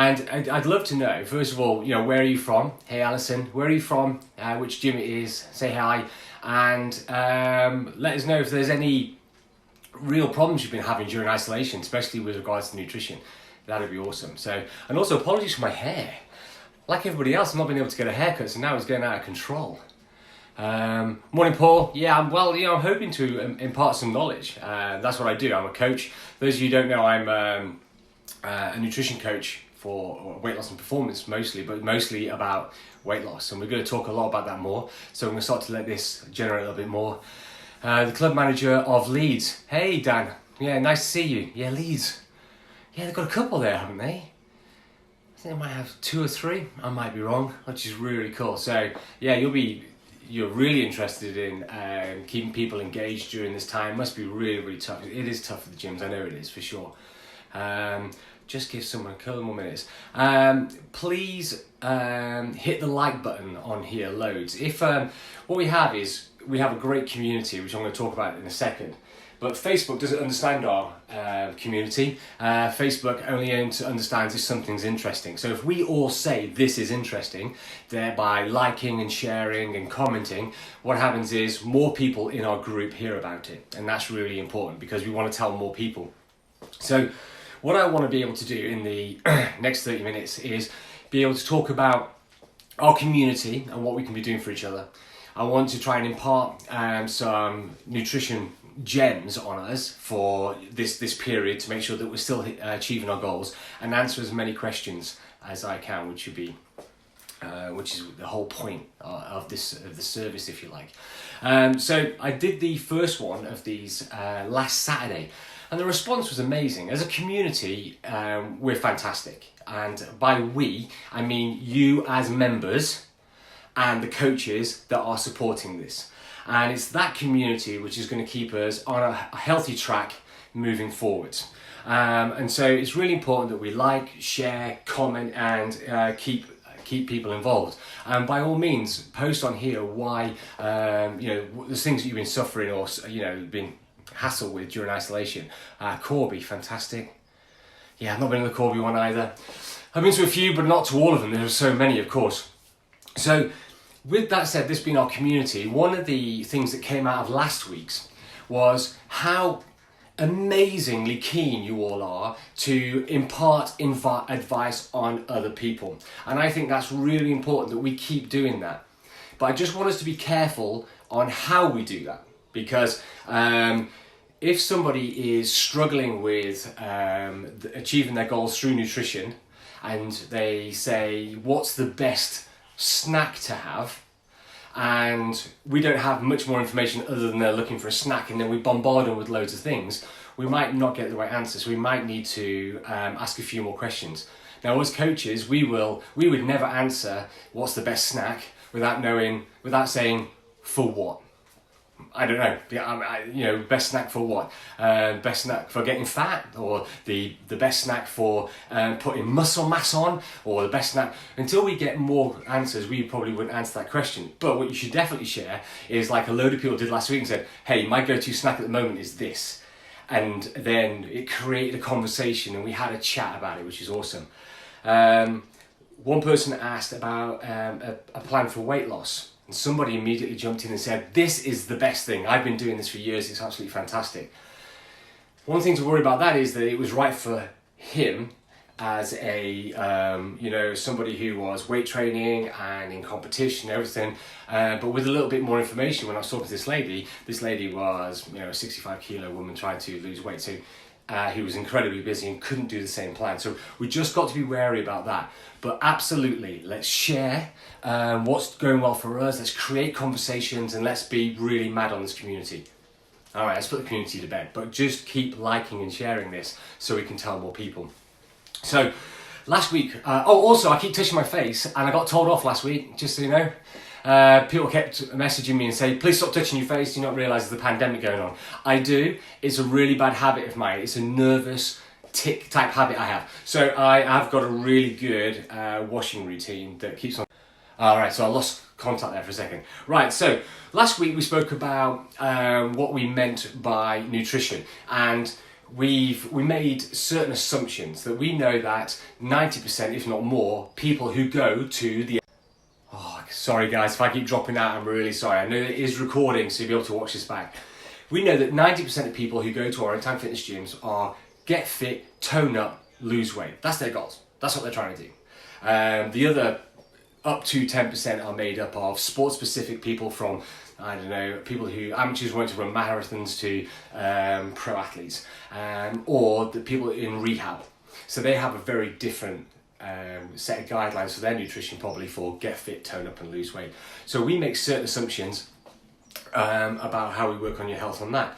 And I'd love to know, first of all, where are you from? Hey, Alison, where are you from? Which gym it is? Say hi. And let us know if there's any real problems you've been having during isolation, especially with regards to nutrition. That'd be awesome. So, and also apologies for my hair. Like everybody else, I've not been able to get a haircut, so now it's getting out of control. Morning, Paul. Yeah, I'm hoping to impart some knowledge. That's what I do. I'm a coach. Those of you who don't know, I'm a nutrition coach for weight loss and performance mostly, but mostly about weight loss. And we're going to talk a lot about that more. So I'm going to start to let this generate a little bit more. The club manager of Leeds. Hey, Dan. Yeah, nice to see you. Yeah, Leeds. Yeah, they've got a couple there, haven't they? I think they might have 2 or 3. I might be wrong, which is really cool. So yeah, you're really interested in keeping people engaged during this time. Must be really, really tough. It is tough for the gyms. I know it is for sure. Just give someone a couple more minutes. Please hit the like button on here loads. If what we have is we have a great community, which I'm going to talk about in a second. But Facebook doesn't understand our community. Facebook only understands if something's interesting. So if we all say this is interesting, thereby liking and sharing and commenting, what happens is more people in our group hear about it. And that's really important because we want to tell more people. So what I want to be able to do in the next 30 minutes is be able to talk about our community and what we can be doing for each other. I want to try and impart some nutrition gems on us for this period to make sure that we're still achieving our goals and answer as many questions as I can, which is the whole point of the service, if you like. So I did the first one of these last Saturday, and the response was amazing. As a community, we're fantastic, and by we I mean you as members and the coaches that are supporting this. And it's that community which is going to keep us on a healthy track moving forwards. And so it's really important that we like, share, comment, and keep people involved. And by all means, post on here why the things that you've been suffering or been hassled with during isolation. Corby, fantastic. Yeah, I've not been to the Corby one either. I've been to a few, but not to all of them. There are so many, of course. So with that said, this being our community, one of the things that came out of last week's was how amazingly keen you all are to impart advice on other people. And I think that's really important that we keep doing that. But I just want us to be careful on how we do that. Because if somebody is struggling with achieving their goals through nutrition and they say, what's the best snack to have, and we don't have much more information other than they're looking for a snack, and then we bombard them with loads of things, we might not get the right answers. We might need to ask a few more questions. Now, as coaches, we would never answer what's the best snack without saying for what. I don't know. Best snack for what? Best snack for getting fat, or the best snack for putting muscle mass on, or the best snack. Until we get more answers, we probably wouldn't answer that question. But what you should definitely share is, like a load of people did last week and said, hey, my go-to snack at the moment is this. And then it created a conversation and we had a chat about it, which is awesome. One person asked about a plan for weight loss. And somebody immediately jumped in and said, this is the best thing. I've been doing this for years. It's absolutely fantastic. One thing to worry about that is that it was right for him as a, somebody who was weight training and in competition and everything. But with a little bit more information, when I was talking to this lady was, a 65 kilo woman trying to lose weight. So he was incredibly busy and couldn't do the same plan. So we just got to be wary about that. But absolutely, let's share what's going well for us. Let's create conversations and let's be really mad on this community. All right, let's put the community to bed. But just keep liking and sharing this so we can tell more people. So last week, also I keep touching my face and I got told off last week, just so you know. People kept messaging me and say, please stop touching your face, do you not realise there's a pandemic going on? I do. It's a really bad habit of mine. It's a nervous tick type habit I have. So I've got a really good washing routine that keeps on. Alright, so I lost contact there for a second. Right, so last week we spoke about what we meant by nutrition, and we made certain assumptions that we know that 90%, if not more, people who go to the... Oh, sorry guys, if I keep dropping out, I'm really sorry. I know it is recording, so you'll be able to watch this back. We know that 90% of people who go to our Anytime Fitness gyms are get fit, tone up, lose weight. That's their goals. That's what they're trying to do. The other up to 10% are made up of sport-specific people from, I don't know, people who amateurs want to run marathons to pro athletes, or the people in rehab. So they have a very different set of guidelines for their nutrition, probably for get fit, tone up and lose weight. So we make certain assumptions about how we work on your health on that,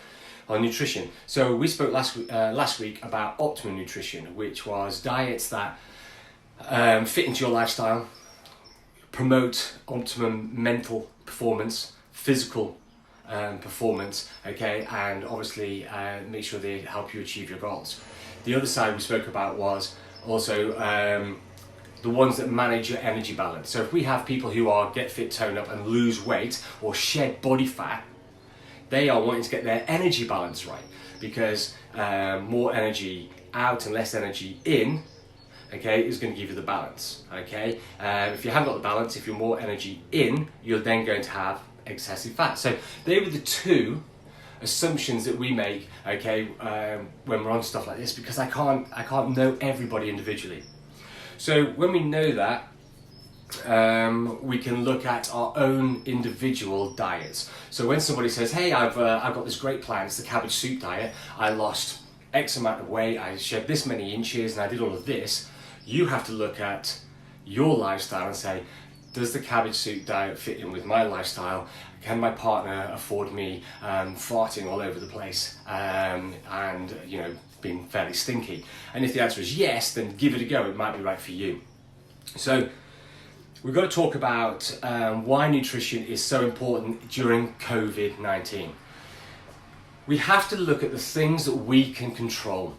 on nutrition. So we spoke last week about optimum nutrition, which was diets that fit into your lifestyle, promote optimum mental performance, physical performance, okay, and obviously make sure they help you achieve your goals. The other side we spoke about was also the ones that manage your energy balance. So if we have people who are get fit, tone up and lose weight or shed body fat, they are wanting to get their energy balance right, because more energy out and less energy in, okay, is going to give you the balance, okay? If you haven't got the balance, if you're more energy in, you're then going to have excessive fat. So they were the two assumptions that we make, okay, when we're on stuff like this, because I can't know everybody individually. So when we know that, we can look at our own individual diets. So when somebody says, hey, I've got this great plan, it's the cabbage soup diet, I lost X amount of weight, I shed this many inches and I did all of this, you have to look at your lifestyle and say, does the cabbage soup diet fit in with my lifestyle? Can my partner afford me farting all over the place and you know, being fairly stinky? And if the answer is yes, then give it a go, it might be right for you. So we've got to talk about why nutrition is so important during COVID-19. We have to look at the things that we can control.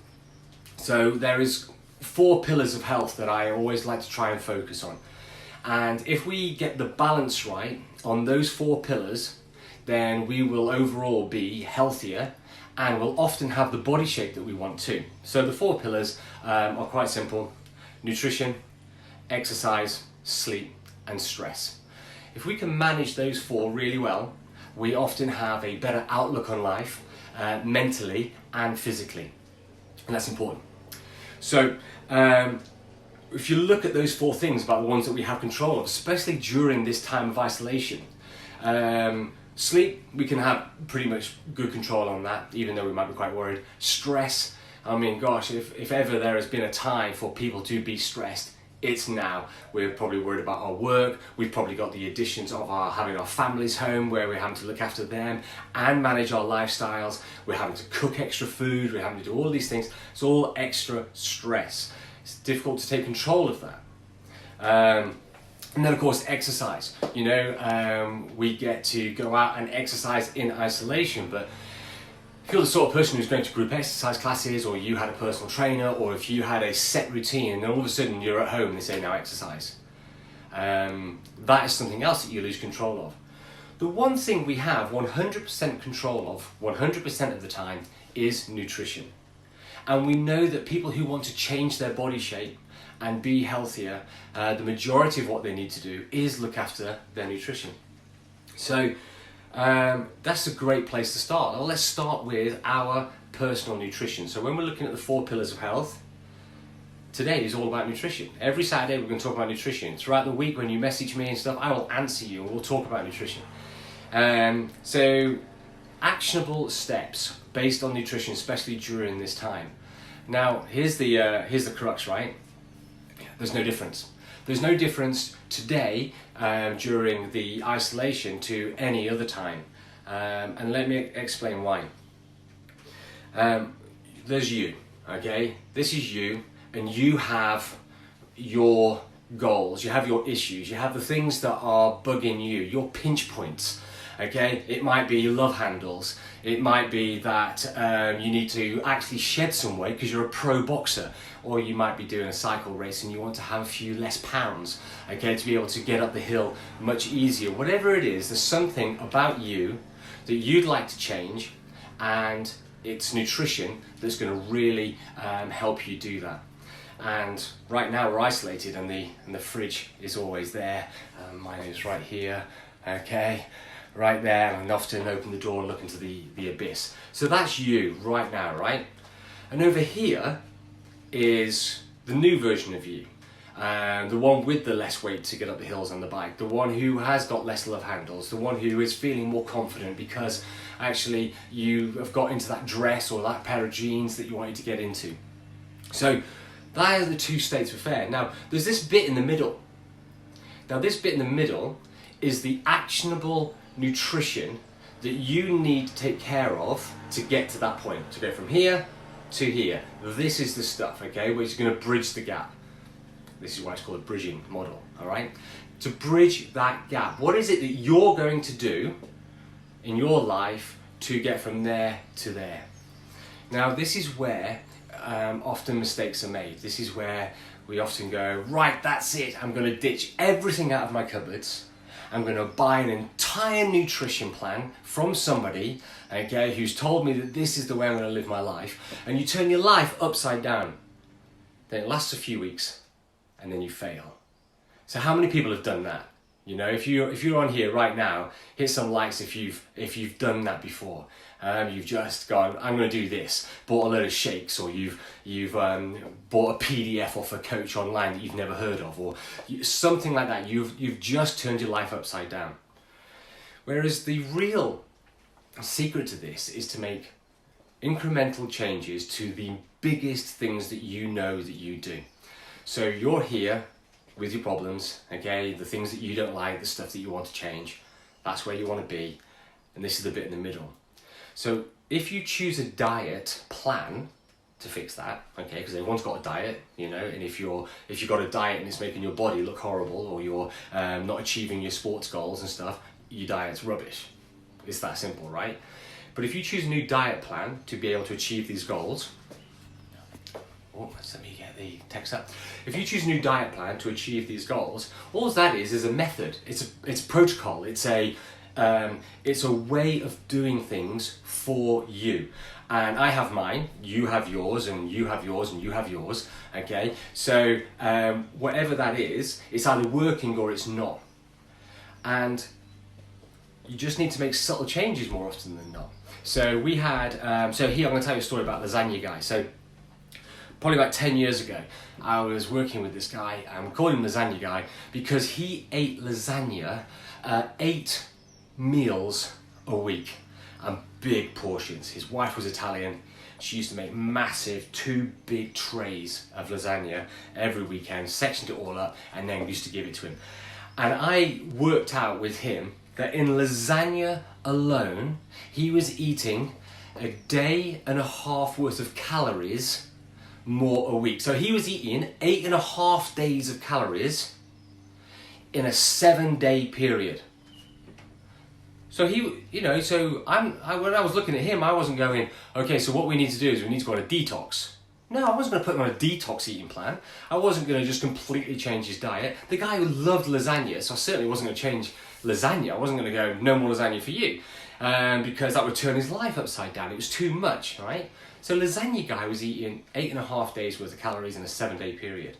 So there is 4 pillars of health that I always like to try and focus on. And if we get the balance right on those 4 pillars, then we will overall be healthier and will often have the body shape that we want too. So the 4 pillars are quite simple: nutrition, exercise, sleep and stress. If we can manage those 4 really well, we often have a better outlook on life, mentally and physically, and that's important. So if you look at those 4 things about the ones that we have control of, especially during this time of isolation, sleep, we can have pretty much good control on that, even though we might be quite worried. Stress, I mean, gosh, if ever there has been a time for people to be stressed, it's now. We're probably worried about our work, we've probably got the additions of having our families home where we're having to look after them and manage our lifestyles, we're having to cook extra food, we're having to do all these things. It's all extra stress. It's difficult to take control of that. And then of course exercise. You know, we get to go out and exercise in isolation, but if you're the sort of person who's going to group exercise classes, or you had a personal trainer, or if you had a set routine and then all of a sudden you're at home and they say now exercise, that is something else that you lose control of. The one thing we have 100% control of 100% of the time is nutrition. And we know that people who want to change their body shape and be healthier, the majority of what they need to do is look after their nutrition. So that's a great place to start. Well, let's start with our personal nutrition. So when we're looking at the 4 pillars of health, today is all about nutrition. Every Saturday we're going to talk about nutrition. Throughout the week when you message me and stuff, I will answer you and we'll talk about nutrition. So actionable steps based on nutrition, especially during this time. Now here's the crux, right? There's no difference. There's no difference today during the isolation to any other time. And let me explain why. There's you, okay? This is you, and you have your goals, you have your issues, you have the things that are bugging you, your pinch points. Okay, it might be love handles, it might be that you need to actually shed some weight because you're a pro boxer, or you might be doing a cycle race and you want to have a few less pounds, okay, to be able to get up the hill much easier. Whatever it is, there's something about you that you'd like to change, and it's nutrition that's going to really help you do that. And right now we're isolated, and the fridge is always there. Mine is right here, okay, right there, and I often open the door and look into the abyss. So that's you right now, right? And over here is the new version of you. The one with the less weight to get up the hills on the bike, the one who has got less love handles, the one who is feeling more confident because actually you have got into that dress or that pair of jeans that you wanted to get into. So that are the two states of affair. Now there's this bit in the middle. Now this bit in the middle is the actionable nutrition that you need to take care of to get to that point, to go from here to here. This is the stuff, okay, which is going to bridge the gap. This is why it's called a bridging model, all right? To bridge that gap, what is it that you're going to do in your life to get from there to there? Now, this is where often mistakes are made. This is where we often go, right, that's it. I'm going to ditch everything out of my cupboards. I'm going to buy an entire nutrition plan from somebody, okay, who's told me that this is the way I'm going to live my life. And you turn your life upside down. Then it lasts a few weeks, and then you fail. So how many people have done that? You know, if you're on here right now, hit some likes if you've done that before. You've just gone, I'm going to do this, bought a load of shakes, or you've bought a PDF off a coach online that you've never heard of, or something like that. You've just turned your life upside down. Whereas the real secret to this is to make incremental changes to the biggest things that you know that you do. So you're here with your problems, okay, the things that you don't like, the stuff that you want to change, that's where you want to be, and this is the bit in the middle. So if you choose a diet plan to fix that, okay, because everyone's got a diet, you know, and if you've got a diet and it's making your body look horrible, or you're not achieving your sports goals and stuff, your diet's rubbish. It's that simple, right? But if you choose a new diet plan to be able to achieve these goals, let me get the text up. If you choose a new diet plan to achieve these goals, all that is a method. It's a protocol. It's a way of doing things for you. And I have mine, you have yours, and you have yours, and you have yours. Okay, so whatever that is, it's either working or it's not. And you just need to make subtle changes more often than not. So we had, so here I'm going to tell you a story about Lasagna Guy. So probably about 10 years ago, I was working with this guy, and we called him Lasagna Guy because he ate lasagna 8 meals a week, and big portions. His wife was Italian. She used to make massive 2 big trays of lasagna every weekend, sectioned it all up, and then used to give it to him. And I worked out with him that in lasagna alone, he was eating a day and a half worth of calories more a week. So he was eating 8.5 days of calories in a 7-day period. So he, you know, when I was looking at him, I wasn't going, okay, so what we need to do is we need to go on a detox. No, I wasn't going to put him on a detox eating plan. I wasn't going to just completely change his diet. The guy who loved lasagna, so I certainly wasn't going to change lasagna. I wasn't going to go, no more lasagna for you, because that would turn his life upside down. It was too much, right? So Lasagna Guy was eating 8.5 days worth of calories in a 7-day period.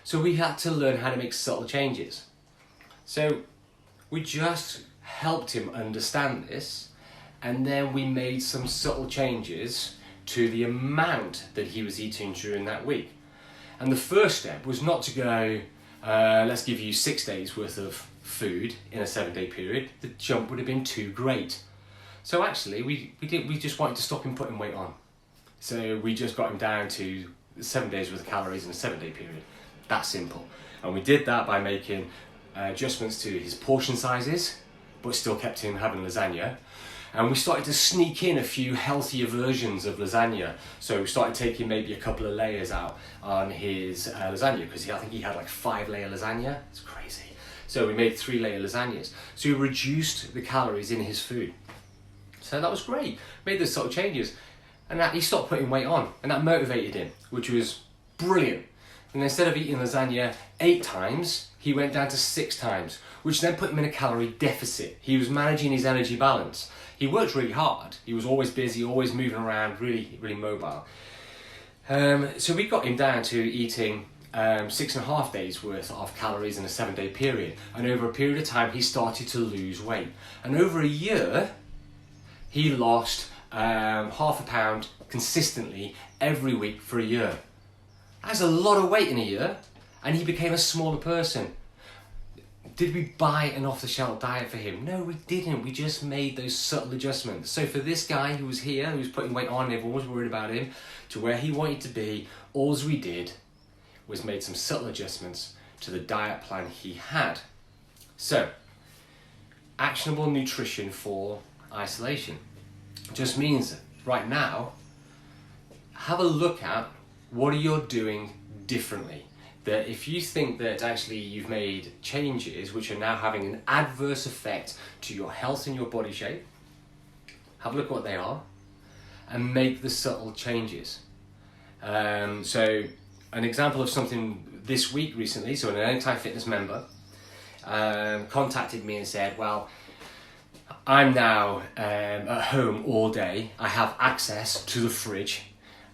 So we had to learn how to make subtle changes. So we just helped him understand this, and then we made some subtle changes to the amount that he was eating during that week. And the first step was not to go, let's give you 6 days worth of food in a 7-day period. The jump would have been too great. So actually we just wanted to stop him putting weight on. So we just got him down to 7 days worth of calories in a 7-day period. That simple. And we did that by making adjustments to his portion sizes, but still kept him having lasagna. And we started to sneak in a few healthier versions of lasagna. So we started taking maybe a couple of layers out on his lasagna, because I think he had like 5-layer lasagna. It's crazy. So we made 3-layer lasagnas. So we reduced the calories in his food. So that was great. Made those sort of changes. And that, he stopped putting weight on, and that motivated him, which was brilliant. And instead of eating lasagna 8 times, he went down to 6 times, which then put him in a calorie deficit. He was managing his energy balance. He worked really hard. He was always busy, always moving around, really, really mobile. So we got him down to eating 6.5 days worth of calories in a 7-day period. And over a period of time, he started to lose weight. And over a year, he lost half a pound consistently every week for a year. That's a lot of weight in a year, and he became a smaller person. Did we buy an off-the-shelf diet for him? No, we didn't. We just made those subtle adjustments. So for this guy who was here, who was putting weight on, everyone was worried about him, to where he wanted to be, all we did was made some subtle adjustments to the diet plan he had. So, actionable nutrition for isolation just means right now, have a look at what are you doing differently. That if you think that actually you've made changes which are now having an adverse effect to your health and your body shape, have a look at what they are and make the subtle changes. So an example of something this week recently, so an Anytime Fitness member contacted me and said, well, I'm now at home all day, I have access to the fridge,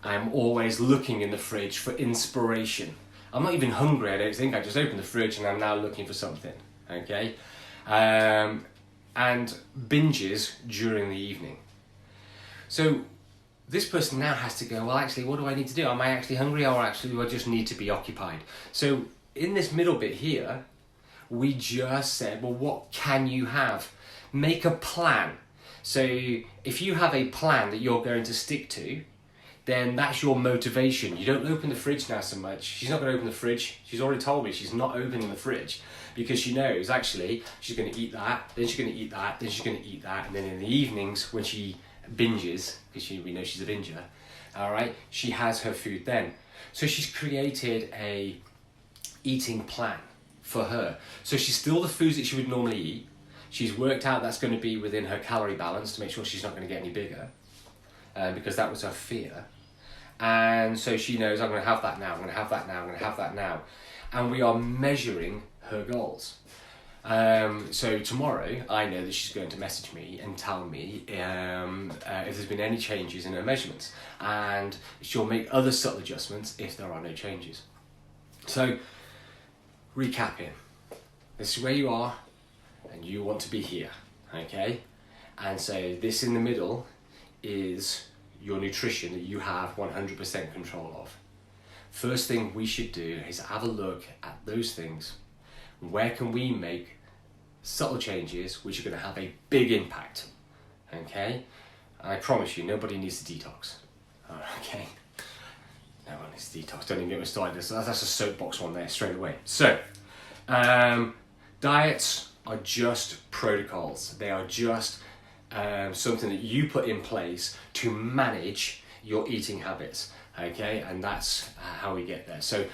I'm always looking in the fridge for inspiration. I'm not even hungry, I don't think, I just opened the fridge and I'm now looking for something, okay? And binges during the evening. So this person now has to go, well, actually, what do I need to do? Am I actually hungry, or actually do I just need to be occupied? So in this middle bit here, we just said, well, what can you have? Make a plan. So if you have a plan that you're going to stick to, then that's your motivation. You don't open the fridge now so much. She's not going to open the fridge. She's already told me she's not opening the fridge because she knows actually she's going to eat that, then she's going to eat that, then she's going to eat that, and then in the evenings when she binges, because we know she's a binger, all right, she has her food then. So she's created a eating plan for her. So she's still the foods that she would normally eat. She's worked out that's going to be within her calorie balance to make sure she's not going to get any bigger, because that was her fear. And so she knows, I'm going to have that now, I'm going to have that now, I'm going to have that now. And we are measuring her goals. So tomorrow, I know that she's going to message me and tell me if there's been any changes in her measurements. And she'll make other subtle adjustments if there are no changes. So, recapping. This is where you are, and you want to be here, okay? And so this in the middle is your nutrition that you have 100% control of. First thing we should do is have a look at those things. Where can we make subtle changes which are going to have a big impact? Okay? I promise you, nobody needs to detox. Okay? No one needs to detox. Don't even get me started. That's a soapbox one there straight away. So, diets are just protocols. They are just something that you put in place to manage your eating habits, okay? And that's how we get there. So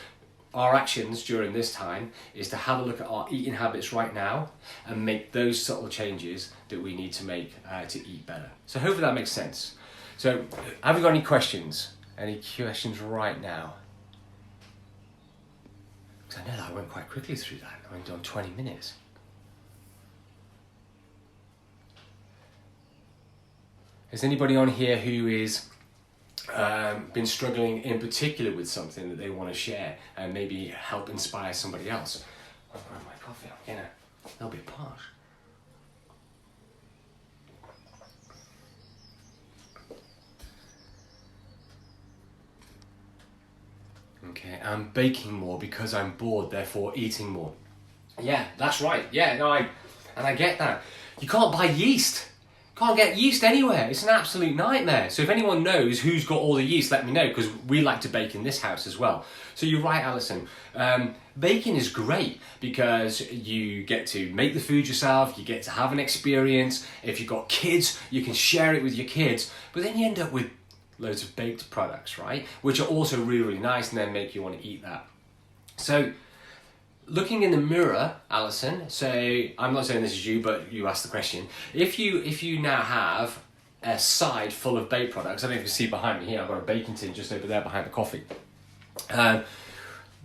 our actions during this time is to have a look at our eating habits right now and make those subtle changes that we need to make to eat better. So hopefully that makes sense. So have you got any questions? Any questions right now? Because I know that I went quite quickly through that. I went on 20 minutes. Is anybody on here who is been struggling in particular with something that they want to share and maybe help inspire somebody else? I'll grab my coffee, I'm getting a little bit parched. Okay, I'm baking more because I'm bored, therefore eating more. Yeah, that's right. Yeah, no, I get that. You can't buy yeast. Can't get yeast anywhere. It's an absolute nightmare. So if anyone knows who's got all the yeast, let me know, because we like to bake in this house as well. So you're right, Alison. Baking is great because you get to make the food yourself, you get to have an experience. If you've got kids, you can share it with your kids. But then you end up with loads of baked products, right? Which are also really, really nice and then make you want to eat that. So looking in the mirror, Alison, so I'm not saying this is you, but you asked the question. If you now have a side full of baked products, I don't know if you can see behind me here, I've got a baking tin just over there behind the coffee.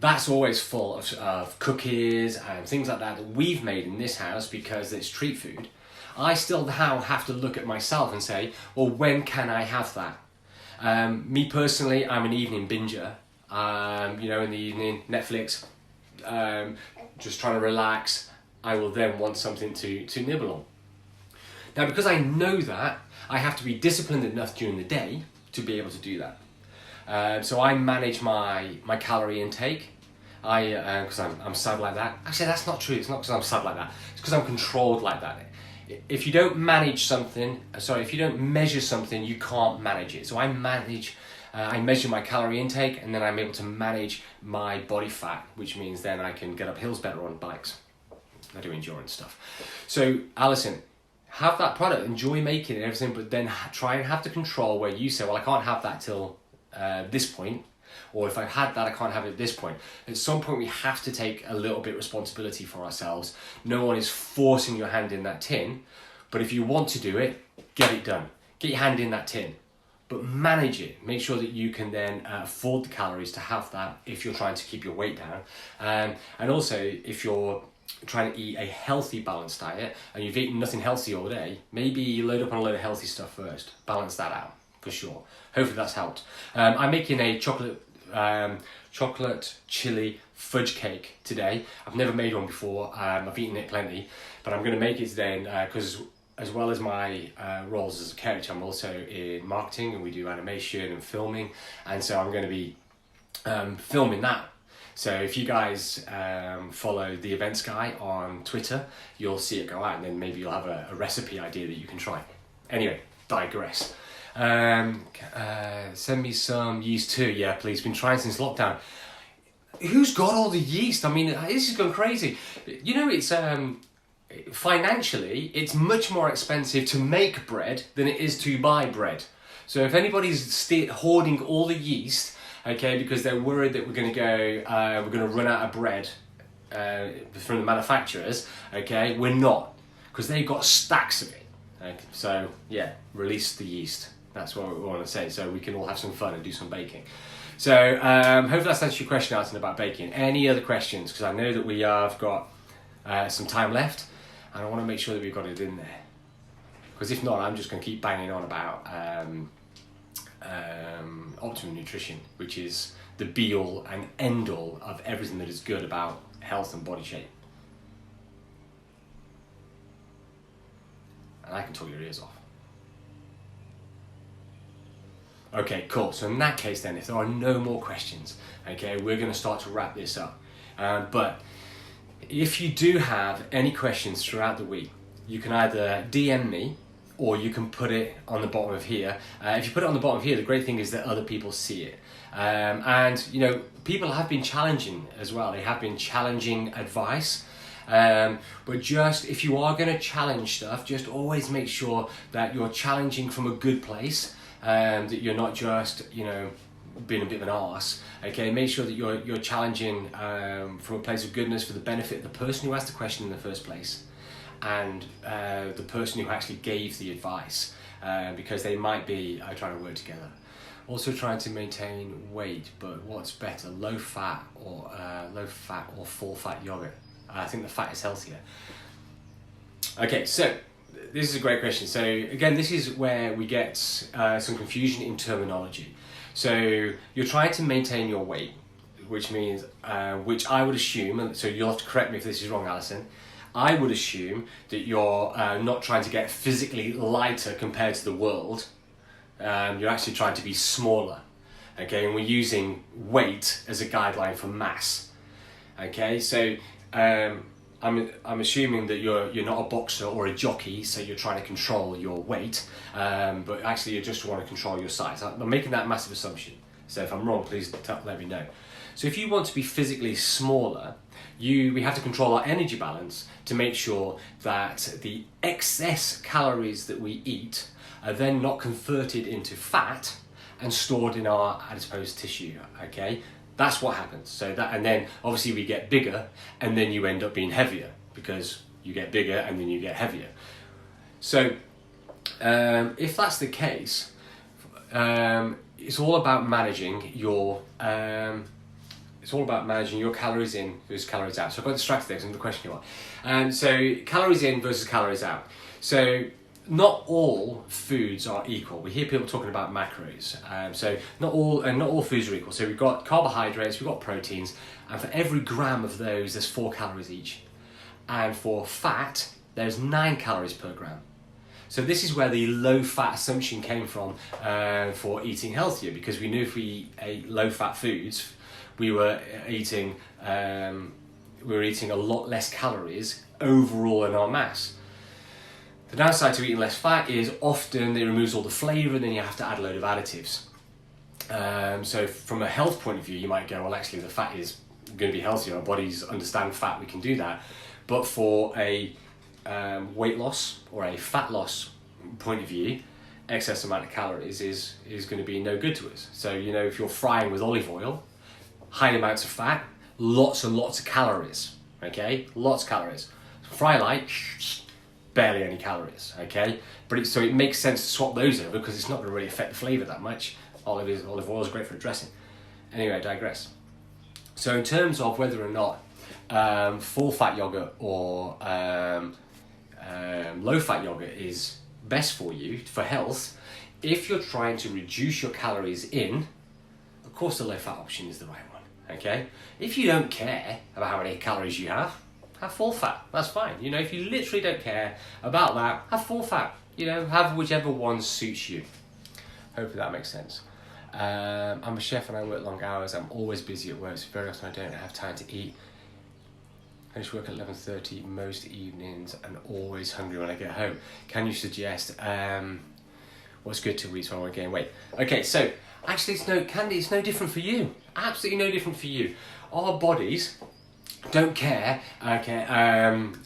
that's always full of cookies and things like that we've made in this house because it's treat food. I still now have to look at myself and say, well, when can I have that? Me personally, I'm an evening binger. In the evening, Netflix, just trying to relax. I will then want something to nibble on. Now, because I know that, I have to be disciplined enough during the day to be able to do that. So I manage my calorie intake. Because I'm sad like that. Actually, that's not true. It's not because I'm sad like that. It's because I'm controlled like that. If you don't if you don't measure something, you can't manage it. So I measure my calorie intake, and then I'm able to manage my body fat, which means then I can get up hills better on bikes. I do endurance stuff. So Alison, have that product, enjoy making it and everything, but then try and have the control where you say, well, I can't have that till this point, or if I've had that, I can't have it at this point. At some point, we have to take a little bit of responsibility for ourselves. No one is forcing your hand in that tin, but if you want to do it, get it done. Get your hand in that tin, but manage it. Make sure that you can then afford the calories to have that if you're trying to keep your weight down. And also, if you're trying to eat a healthy, balanced diet, and you've eaten nothing healthy all day, maybe you load up on a load of healthy stuff first. Balance that out, for sure. Hopefully that's helped. I'm making a chocolate chili fudge cake today. I've never made one before. I've eaten it plenty, but I'm going to make it today because as well as my roles as a coach, I'm also in marketing, and we do animation and filming, and so I'm going to be filming that. So if you guys follow the events guy on Twitter, you'll see it go out, and then maybe you'll have a recipe idea that you can try. Anyway, digress. Send me some yeast too. Yeah, please. Been trying since lockdown. Who's got all the yeast? I mean, this is going crazy. You know, it's financially, it's much more expensive to make bread than it is to buy bread. So if anybody's hoarding all the yeast, okay, because they're worried that we're going to run out of bread from the manufacturers, okay, we're not, because they've got stacks of it. Okay? So yeah, release the yeast. That's what we want to say, so we can all have some fun and do some baking. So hopefully that's answered your question, Alison, about baking. Any other questions? Because I know that we have got some time left, and I want to make sure that we've got it in there. Because if not, I'm just going to keep banging on about Optimum Nutrition, which is the be-all and end-all of everything that is good about health and body shape. And I can talk your ears off. Okay, cool. So in that case then, if there are no more questions, okay, we're going to start to wrap this up. But if you do have any questions throughout the week, you can either DM me, or you can put it on the bottom of here. If you put it on the bottom of here, the great thing is that other people see it. And, you know, people have been challenging as well. They have been challenging advice. But just, if you are going to challenge stuff, just always make sure that you're challenging from a good place. That you're not just, you know, being a bit of an arse. Okay, make sure that you're challenging from a place of goodness for the benefit of the person who asked the question in the first place, and the person who actually gave the advice, because they might be trying to work together. Also trying to maintain weight, but what's better, low fat or full fat yogurt? I think the fat is healthier. Okay, so this is a great question. So again, this is where we get some confusion in terminology. So you're trying to maintain your weight, which means, which I would assume, and so you'll have to correct me if this is wrong, Alison, I would assume that you're not trying to get physically lighter compared to the world. You're actually trying to be smaller. Okay, and we're using weight as a guideline for mass. Okay, so I'm assuming that you're not a boxer or a jockey, so you're trying to control your weight, but actually you just want to control your size. I'm making that massive assumption, so if I'm wrong, please let me know. So if you want to be physically smaller, we have to control our energy balance to make sure that the excess calories that we eat are then not converted into fat and stored in our adipose tissue, okay? That's what happens. So that, and then obviously we get bigger, and then you end up being heavier because you get bigger and then you get heavier. So if that's the case, it's all about managing your it's all about managing your calories in versus calories out. So I got distracted there because I'm the question you are. So calories in versus calories out. So not all foods are equal. We hear people talking about macros. So not all foods are equal. So we've got carbohydrates, we've got proteins, and for every gram of those, there's 4 calories each. And for fat, there's 9 calories per gram. So this is where the low-fat assumption came from for eating healthier, because we knew if we ate low-fat foods, we were eating a lot less calories overall in our mass. The downside to eating less fat is often it removes all the flavour, and then you have to add a load of additives. So from a health point of view, you might go, well, actually the fat is going to be healthier. Our bodies understand fat, we can do that. But for a weight loss or a fat loss point of view, excess amount of calories is going to be no good to us. So, if you're frying with olive oil, high amounts of fat, lots and lots of calories, okay? Lots of calories. Fry light, barely any calories, okay? But so it makes sense to swap those over because it's not going to really affect the flavour that much. Olive oil is great for the dressing. Anyway, I digress. So in terms of whether or not full fat yogurt or low fat yogurt is best for you for health, if you're trying to reduce your calories in, of course the low fat option is the right one, okay? If you don't care about how many calories you have full fat, that's fine. If you literally don't care about that, have full fat, have whichever one suits you. Hopefully that makes sense. I'm a chef and I work long hours. I'm always busy at work, so very often I don't have time to eat. I finish work at 11:30 most evenings and always hungry when I get home. Can you suggest what's good to eat so I won't gain weight? Okay, so actually it's no different for you. Absolutely no different for you. Our bodies don't care, okay,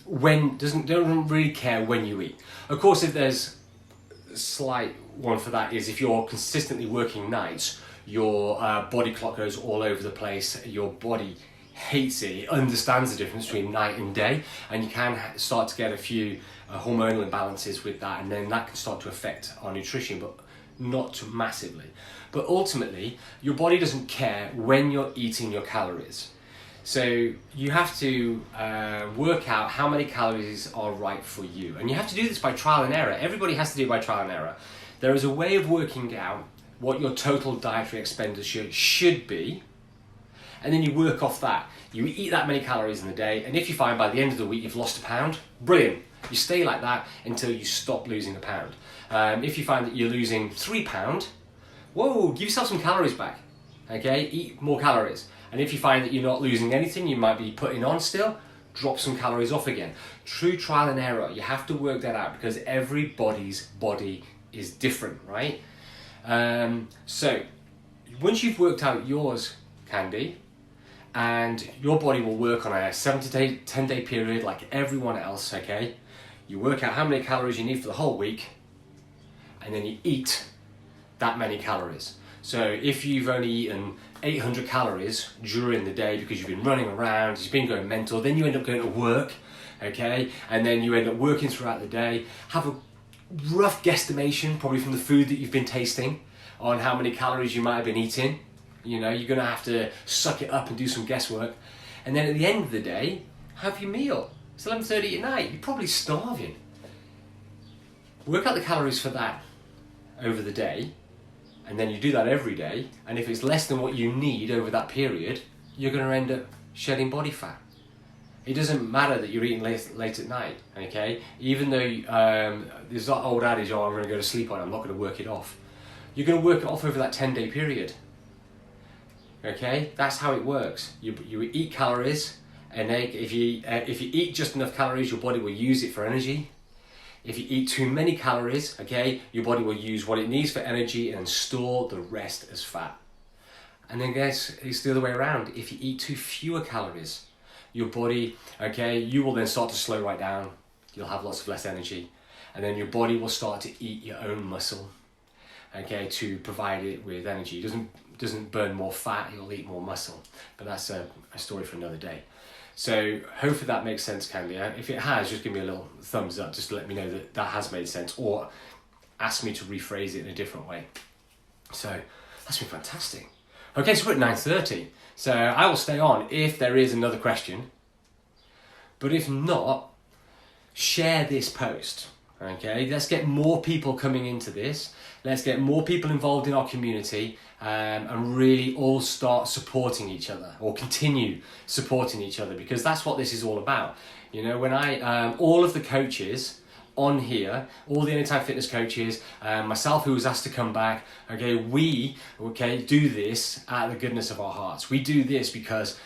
don't really care when you eat. Of course, if there's a slight one for that is if you're consistently working nights, your body clock goes all over the place, your body hates it, it understands the difference between night and day, and you can start to get a few hormonal imbalances with that, and then that can start to affect our nutrition, but not massively. But ultimately, your body doesn't care when you're eating your calories. So you have to work out how many calories are right for you. And you have to do this by trial and error. Everybody has to do it by trial and error. There is a way of working out what your total dietary expenditure should be, and then you work off that. You eat that many calories in a day, and if you find by the end of the week you've lost a pound, brilliant. You stay like that until you stop losing a pound. If you find that you're losing 3 pounds, whoa, give yourself some calories back. Okay, eat more calories. And if you find that you're not losing anything, you might be putting on still, drop some calories off again. True trial and error. You have to work that out because everybody's body is different, right? So once you've worked out yours, Candy, and your body will work on a 7 to 10 day period like everyone else, okay? You work out how many calories you need for the whole week, and then you eat that many calories. So if you've only eaten 800 calories during the day because you've been running around, you've been going mental, then you end up going to work, okay? And then you end up working throughout the day. Have a rough guesstimation, probably from the food that you've been tasting, on how many calories you might have been eating. You're going to have to suck it up and do some guesswork. And then at the end of the day, have your meal. It's 11:30 at night, you're probably starving. Work out the calories for that over the day, and then you do that every day, and if it's less than what you need over that period, you're going to end up shedding body fat. It doesn't matter that you're eating late at night, okay? Even though there's that old adage, I'm going to go to sleep on it, I'm not going to work it off. You're going to work it off over that 10-day period, okay? That's how it works. You eat calories, and if you eat just enough calories, your body will use it for energy. If you eat too many calories, okay, your body will use what it needs for energy and store the rest as fat. And then guess, it's the other way around. If you eat too fewer calories, your body, okay, you will then start to slow right down. You'll have lots of less energy. And then your body will start to eat your own muscle, okay, to provide it with energy. It doesn't burn more fat, it'll eat more muscle. But that's a story for another day. So hopefully that makes sense, Candy. If it has, just give me a little thumbs up just to let me know that that has made sense, or ask me to rephrase it in a different way. So that's been fantastic. Okay, so we're at 9:30. So I will stay on if there is another question. But if not, share this post. Okay, let's get more people coming into this. Let's get more people involved in our community, and really all start supporting each other, or continue supporting each other, because that's what this is all about. You know, when all of the coaches on here, all the Anytime Fitness coaches, myself who was asked to come back, we do this out of the goodness of our hearts. We do this because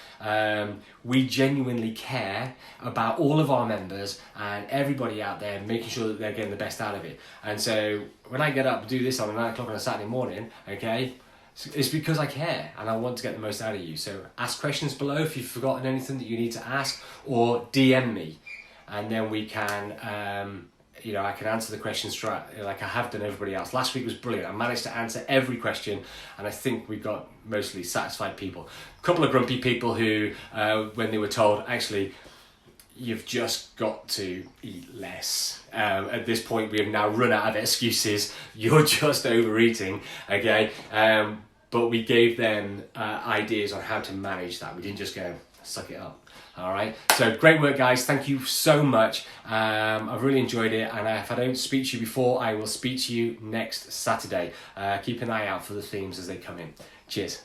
we genuinely care about all of our members and everybody out there, making sure that they're getting the best out of it. And so when I get up and do this on 9 o'clock on a Saturday morning, it's because I care and I want to get the most out of you. So ask questions below if you've forgotten anything that you need to ask, or DM me, and then we can I can answer the questions straight, like I have done everybody else. Last week was brilliant. I managed to answer every question, and I think we got mostly satisfied people. A couple of grumpy people who, when they were told, actually, you've just got to eat less. At this point, we have now run out of excuses. You're just overeating, okay? But we gave them ideas on how to manage that. We didn't just go, suck it up. All right, so great work, guys. Thank you so much. I've really enjoyed it, and if I don't speak to you before, I will speak to you next Saturday. Keep an eye out for the themes as they come in. Cheers.